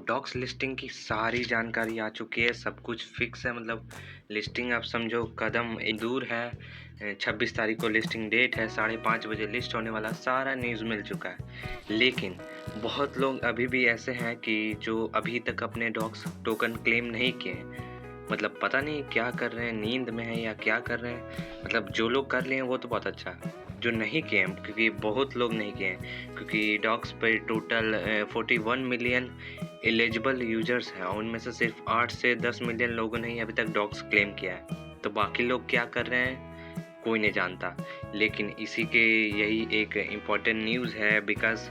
Docs listing की सारी जानकारी आ चुकी है, सब कुछ फिक्स है। मतलब लिस्टिंग आप समझो कदम दूर है। 26 तारीख को लिस्टिंग डेट है, 5:30 बजे लिस्ट होने वाला, सारा न्यूज़ मिल चुका है। लेकिन बहुत लोग अभी भी ऐसे हैं कि जो अभी तक अपने डॉक्स टोकन क्लेम नहीं किए हैं। मतलब पता नहीं क्या कर रहे हैं, नींद में है या क्या कर रहे हैं। मतलब जो लोग कर लिए हैं वो तो बहुत अच्छा है, जो नहीं किए हैं, क्योंकि बहुत लोग नहीं किए हैं, क्योंकि डॉक्स पे टोटल 41 मिलियन एलिजिबल यूजर्स हैं और उनमें से सिर्फ 8 से 10 मिलियन लोगों ने ही अभी तक डॉक्स क्लेम किया है। तो बाकी लोग क्या कर रहे हैं कोई नहीं जानता। लेकिन इसी के यही एक इम्पॉर्टेंट न्यूज़ है, बिकॉज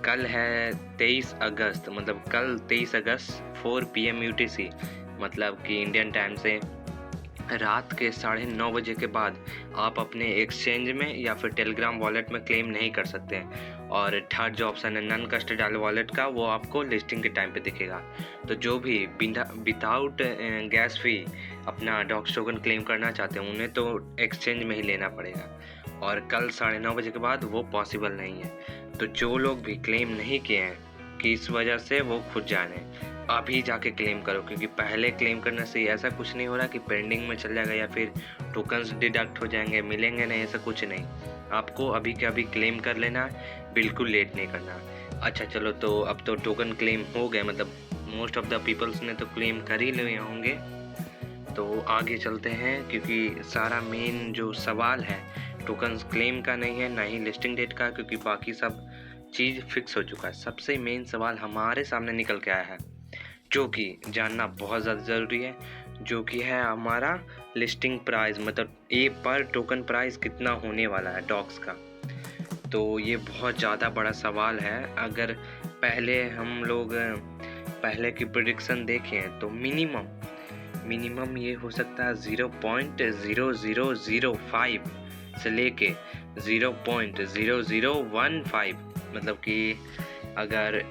कल है 23 अगस्त, मतलब कल 23 अगस्त 4 PM UTC, मतलब कि इंडियन टाइम से रात के 9:30 बजे के बाद आप अपने एक्सचेंज में या फिर टेलीग्राम वॉलेट में क्लेम नहीं कर सकते हैं। और थर्ड जो ऑप्शन है नन कस्टोडियल वॉलेट का, वो आपको लिस्टिंग के टाइम पे दिखेगा। तो जो भी विदाउट गैस फी अपना डॉक्स टोकन क्लेम करना चाहते हैं उन्हें तो एक्सचेंज में ही लेना पड़ेगा, और कल 9:30 बजे के बाद वो पॉसिबल नहीं है। तो जो लोग भी क्लेम नहीं किए हैं कि इस वजह से वो खुद जाने, अभी जाके क्लेम करो, क्योंकि पहले क्लेम करने से ऐसा कुछ नहीं हो रहा कि पेंडिंग में चल जाएगा या फिर टोकन्स डिडक्ट हो जाएंगे, मिलेंगे नहीं, ऐसा कुछ नहीं। आपको अभी के अभी क्लेम कर लेना, बिल्कुल लेट नहीं करना। अच्छा चलो, तो अब तो टोकन क्लेम हो गए, मतलब मोस्ट ऑफ द पीपल्स ने तो क्लेम कर ही लिए होंगे। तो आगे चलते हैं, क्योंकि सारा मेन जो सवाल है टोकन्स क्लेम का नहीं है, ना ही लिस्टिंग डेट का, क्योंकि बाकी सब चीज़ फिक्स हो चुका है। सबसे मेन सवाल हमारे सामने निकल के आया है, जो कि जानना बहुत ज़्यादा ज़रूरी है, जो कि है हमारा लिस्टिंग प्राइस, मतलब ए पर टोकन प्राइस कितना होने वाला है डॉक्स का। तो ये बहुत ज़्यादा बड़ा सवाल है। अगर पहले हम लोग पहले की प्रेडिक्शन देखें तो मिनिमम ये हो सकता है 0.0005 से लेके 0.0015, मतलब कि अगर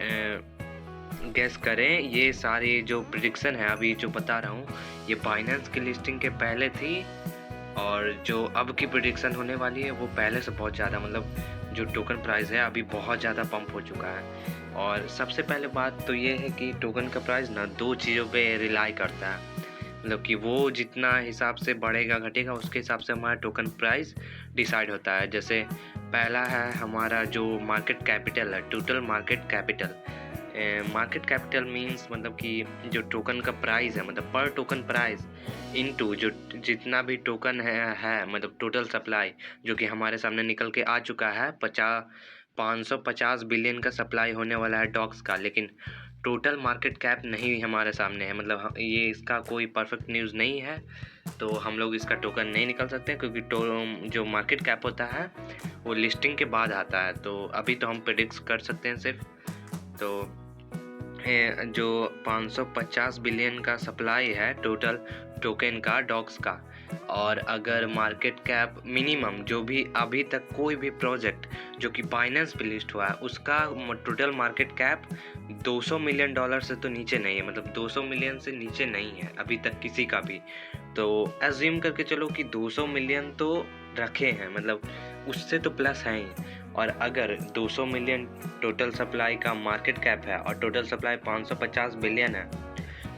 गेस करें, ये सारी जो प्रेडिक्शन है अभी जो बता रहा हूँ, ये बाइनेंस की लिस्टिंग के पहले थी, और जो अब की प्रेडिक्शन होने वाली है वो पहले से बहुत ज़्यादा, मतलब जो टोकन प्राइस है अभी बहुत ज़्यादा पंप हो चुका है। और सबसे पहले बात तो ये है कि टोकन का प्राइस ना दो चीज़ों पे रिलाई करता है, मतलब कि वो जितना हिसाब से बढ़ेगा घटेगा उसके हिसाब से हमारा टोकन प्राइस डिसाइड होता है। जैसे पहला है हमारा जो मार्केट कैपिटल है, total market capital. Market capital means मतलब कि जो टोकन का प्राइस है, मतलब पर टोकन प्राइस इनटू जो जितना भी टोकन है मतलब टोटल सप्लाई, जो कि हमारे सामने निकल के आ चुका है। 550 बिलियन का सप्लाई होने वाला है डॉक्स का, लेकिन टोटल मार्केट कैप नहीं हमारे सामने है, मतलब ये इसका कोई परफेक्ट न्यूज़ नहीं है, तो हम लोग इसका टोकन नहीं निकाल सकते, क्योंकि जो मार्केट कैप होता है वो लिस्टिंग के बाद आता है। तो अभी तो हम प्रेडिक्ट कर सकते हैं सिर्फ। तो जो 550 बिलियन का सप्लाई है टोटल टोकन का डॉक्स का, और अगर मार्केट कैप मिनिमम जो भी अभी तक कोई भी प्रोजेक्ट जो कि बाइनेंस पे लिस्ट हुआ है उसका टोटल मार्केट कैप $200 मिलियन से तो नीचे नहीं है, मतलब 200 मिलियन से नीचे नहीं है अभी तक किसी का भी। तो एज्यूम करके चलो कि 200 मिलियन तो रखे हैं, मतलब उससे तो प्लस है ही। और अगर 200 मिलियन टोटल सप्लाई का मार्केट कैप है और टोटल सप्लाई 550 बिलियन है,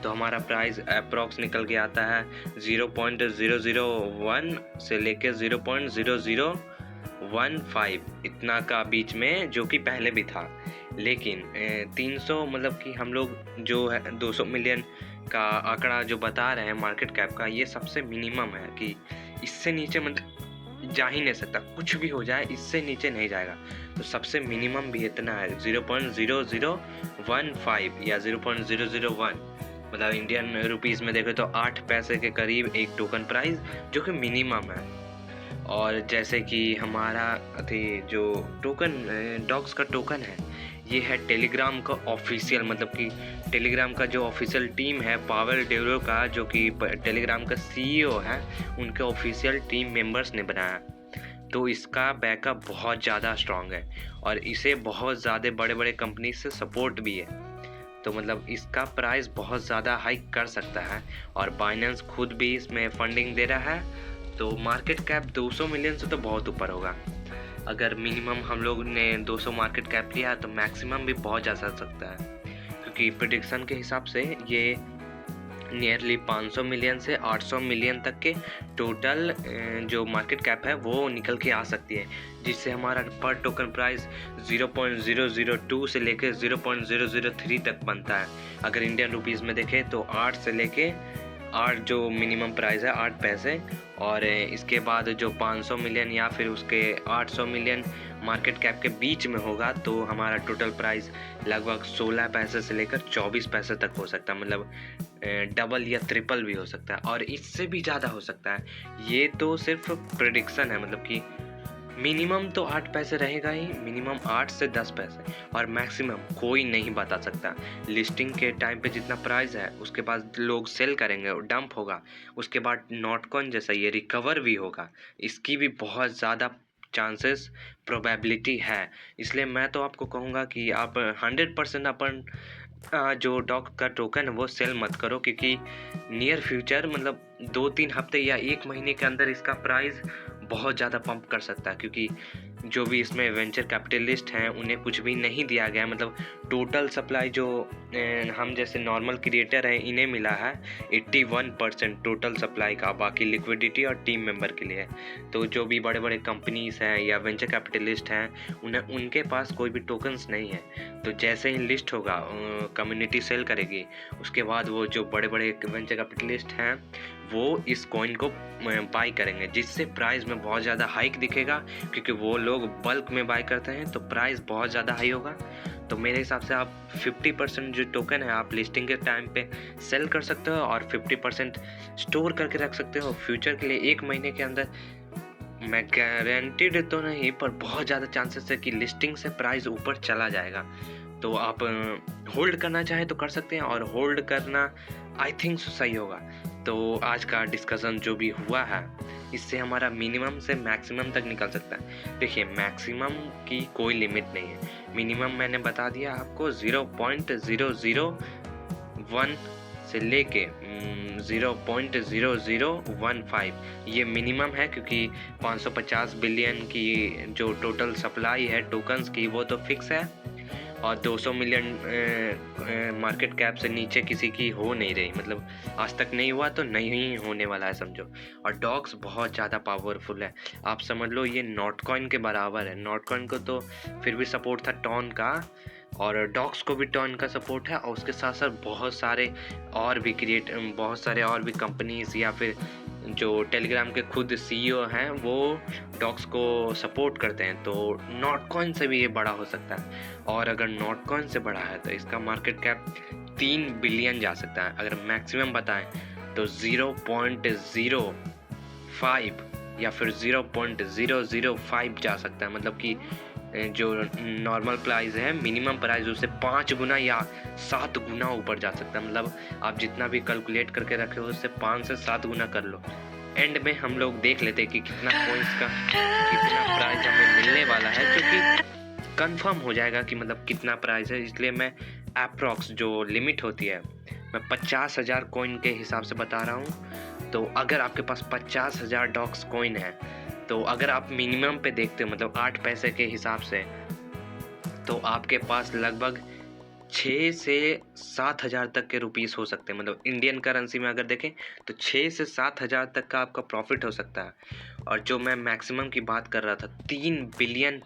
तो हमारा प्राइस अप्रॉक्स निकल के आता है 0.001 से लेके 0.0015 इतना का बीच में, जो कि पहले भी था। लेकिन 300 मतलब कि हम लोग जो है 200 मिलियन का आंकड़ा जो बता रहे हैं मार्केट कैप का, ये सबसे मिनिमम है कि इससे नीचे मतलब जा ही नहीं सकता, कुछ भी हो जाए इससे नीचे नहीं जाएगा। तो सबसे मिनिमम भी इतना है 0.0015 या 0.001, मतलब इंडियन रुपीस में देखें तो 8 पैसे के करीब एक टोकन प्राइस, जो कि मिनिमम है। और जैसे कि हमारा जो टोकन डॉक्स का टोकन है, ये है टेलीग्राम का ऑफिशियल, मतलब कि टेलीग्राम का जो ऑफिशियल टीम है पावेल डेवरो का, जो कि टेलीग्राम का CEO है, उनके ऑफिशियल टीम मेंबर्स ने बनाया। तो इसका बैकअप बहुत ज़्यादा स्ट्रॉन्ग है और इसे बहुत ज़्यादा बड़े बड़े कंपनी से सपोर्ट भी है। तो मतलब इसका प्राइस बहुत ज़्यादा हाइक कर सकता है, और बाइनेंस खुद भी इसमें फंडिंग दे रहा है। तो मार्केट कैप 200 मिलियन से तो बहुत ऊपर होगा। अगर मिनिमम हम लोग ने 200 मार्केट कैप लिया तो मैक्सिमम भी बहुत जा सकता है, क्योंकि प्रेडिक्शन के हिसाब से ये नियरली 500 मिलियन से 800 मिलियन तक के टोटल जो मार्केट कैप है वो निकल के आ सकती है, जिससे हमारा पर टोकन प्राइस 0.002 से लेके 0.003 तक बनता है। अगर इंडियन रुपीज़ में देखें तो 8 से लेके 8 जो मिनिमम प्राइस है 8 पैसे, और इसके बाद जो 500 मिलियन या फिर उसके 800 मिलियन मार्केट कैप के बीच में होगा तो हमारा टोटल प्राइस लगभग 16 पैसे से लेकर 24 पैसे तक हो सकता है, मतलब डबल या ट्रिपल भी हो सकता है और इससे भी ज़्यादा हो सकता है। ये तो सिर्फ प्रेडिक्शन है, मतलब कि मिनिमम तो 8 पैसे रहेगा ही, मिनिमम 8 से 10 पैसे, और मैक्सिमम कोई नहीं बता सकता। लिस्टिंग के टाइम पे जितना प्राइस है उसके बाद लोग सेल करेंगे और डंप होगा, उसके बाद नॉटकॉइन जैसा ये रिकवर भी होगा, इसकी भी बहुत ज़्यादा चांसेस प्रोबेबिलिटी है। इसलिए मैं तो आपको कहूँगा कि आप 100% अपन जो डॉग का टोकन है वो सेल मत करो, क्योंकि नियर फ्यूचर मतलब 2-3 हफ्ते या 1 महीने के अंदर इसका प्राइस बहुत ज़्यादा पंप कर सकता है, क्योंकि जो भी इसमें वेंचर कैपिटलिस्ट हैं उन्हें कुछ भी नहीं दिया गया, मतलब टोटल सप्लाई जो हम जैसे नॉर्मल क्रिएटर हैं इन्हें मिला है 81% टोटल सप्लाई का, बाकी लिक्विडिटी और टीम मेंबर के लिए है। तो जो भी बड़े बड़े कंपनीज हैं या वेंचर कैपिटलिस्ट हैं उनके पास कोई भी टोकन्स नहीं है। तो जैसे ही लिस्ट होगा कम्युनिटी सेल करेगी, उसके बाद वो जो बड़े बड़े वेंचर कैपिटलिस्ट हैं वो इस कॉइन को बाई करेंगे, जिससे प्राइस में बहुत ज़्यादा हाइक दिखेगा, क्योंकि वो लोग बल्क में बाई करते हैं तो प्राइस बहुत ज़्यादा हाई होगा। तो मेरे हिसाब से आप 50% जो टोकन है आप लिस्टिंग के टाइम पे सेल कर सकते हो और 50% स्टोर करके रख सकते हो फ्यूचर के लिए। 1 महीने के अंदर मैं गारंटीड तो नहीं पर बहुत ज़्यादा चांसेस है कि लिस्टिंग से प्राइस ऊपर चला जाएगा। तो आप होल्ड करना चाहें तो कर सकते हैं, और होल्ड करना आई थिंक सही होगा। तो आज का डिस्कशन जो भी हुआ है इससे हमारा मिनिमम से मैक्सिमम तक निकल सकता है। देखिए मैक्सिमम की कोई लिमिट नहीं है, मिनिमम मैंने बता दिया आपको 0.0001 से लेके 0.0015 ये मिनिमम है, क्योंकि 550 बिलियन की जो टोटल सप्लाई है टोकन्स की वो तो फिक्स है, और 200 मिलियन मार्केट कैप से नीचे किसी की हो नहीं रही, मतलब आज तक नहीं हुआ तो नहीं होने वाला है समझो। और डॉग्स बहुत ज़्यादा पावरफुल है, आप समझ लो ये नॉटकॉइन के बराबर है। नॉटकॉइन को तो फिर भी सपोर्ट था टॉन का, और डॉग्स को भी टॉन का सपोर्ट है, और उसके साथ साथ बहुत सारे और भी कंपनीज या फिर जो टेलीग्राम के खुद CEO हैं वो डॉग्स को सपोर्ट करते हैं। तो नॉटकॉइन से भी ये बड़ा हो सकता है, और अगर नॉटकॉइन से बड़ा है तो इसका मार्केट कैप 3 बिलियन जा सकता है। अगर मैक्सिमम बताएं तो 0.05 या फिर 0.005 जा सकता है, मतलब कि जो नॉर्मल प्राइस है मिनिमम प्राइस उससे 5 गुना या 7 गुना ऊपर जा सकता है। मतलब आप जितना भी कैलकुलेट करके रखे हो उससे 5 से 7 गुना कर लो। एंड में हम लोग देख लेते हैं कि कितना कॉइन्स का कितना प्राइस हमें मिलने वाला है, क्योंकि कंफर्म हो जाएगा कि मतलब कितना प्राइस है। इसलिए मैं अप्रॉक्स जो लिमिट होती है मैं 50,000 कॉइन के हिसाब से बता रहा हूँ। तो अगर आपके पास 50,000 डॉग्स कॉइन है तो अगर आप मिनिमम पे देखते हो मतलब 8 पैसे के हिसाब से, तो आपके पास लगभग 6 से 7 हज़ार तक के रुपीस हो सकते हैं। मतलब इंडियन करेंसी में अगर देखें तो 6 से 7 हज़ार तक का आपका प्रॉफिट हो सकता है। और जो मैं मैक्सिमम की बात कर रहा था 3 बिलियन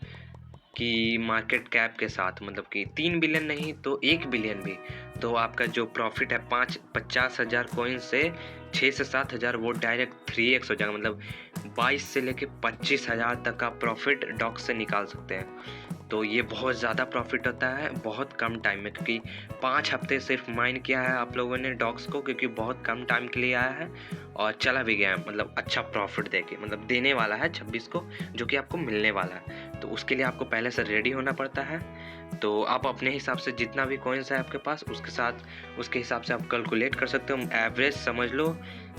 की मार्केट कैप के साथ, मतलब कि 3 बिलियन नहीं तो 1 बिलियन भी, तो आपका जो प्रॉफिट है 50,000 कॉइन से 6 से 7 हज़ार वो डायरेक्ट 3x हो जाएगा। मतलब 22 से लेके 25,000 तक का प्रॉफिट डॉग से निकाल सकते हैं। तो ये बहुत ज़्यादा प्रॉफिट होता है बहुत कम टाइम में, क्योंकि 5 हफ्ते सिर्फ माइन किया है आप लोगों ने डॉग्स को, क्योंकि बहुत कम टाइम के लिए आया है और चला भी गया है। मतलब अच्छा प्रॉफिट देके मतलब देने वाला है 26 को, जो कि आपको मिलने वाला है। तो उसके लिए आपको पहले से रेडी होना पड़ता है। तो आप अपने हिसाब से जितना भी कॉइन्स है आपके पास उसके हिसाब से आप कैलकुलेट कर सकते हो। एवरेज समझ लो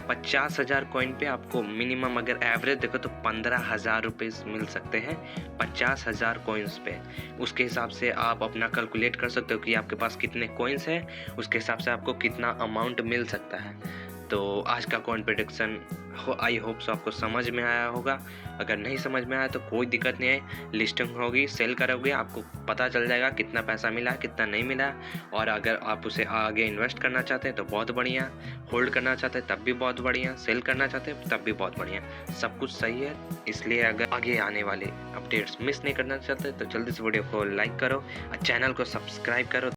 50,000 कॉइन पे आपको मिनिमम अगर एवरेज देखो तो 15,000 रुपये मिल सकते हैं 50,000 कॉइन्स पे। उसके हिसाब से आप अपना कैलकुलेट कर सकते हो कि आपके पास कितने कॉइन्स हैं, उसके हिसाब से आपको कितना अमाउंट मिल सकता है। तो आज का coin prediction I hope so आपको समझ में आया होगा। अगर नहीं समझ में आया तो कोई दिक्कत नहीं है, लिस्टिंग होगी, सेल करोगे, आपको पता चल जाएगा कितना पैसा मिला कितना नहीं मिला। और अगर आप उसे आगे इन्वेस्ट करना चाहते हैं तो बहुत बढ़िया, होल्ड करना चाहते हैं तब भी बहुत बढ़िया, सेल करना चाहते हैं तब भी बहुत बढ़िया, सब कुछ सही है। इसलिए अगर आगे आने वाले अपडेट्स मिस नहीं करना चाहते तो जल्दी से वीडियो को लाइक करो और चैनल को सब्सक्राइब करो।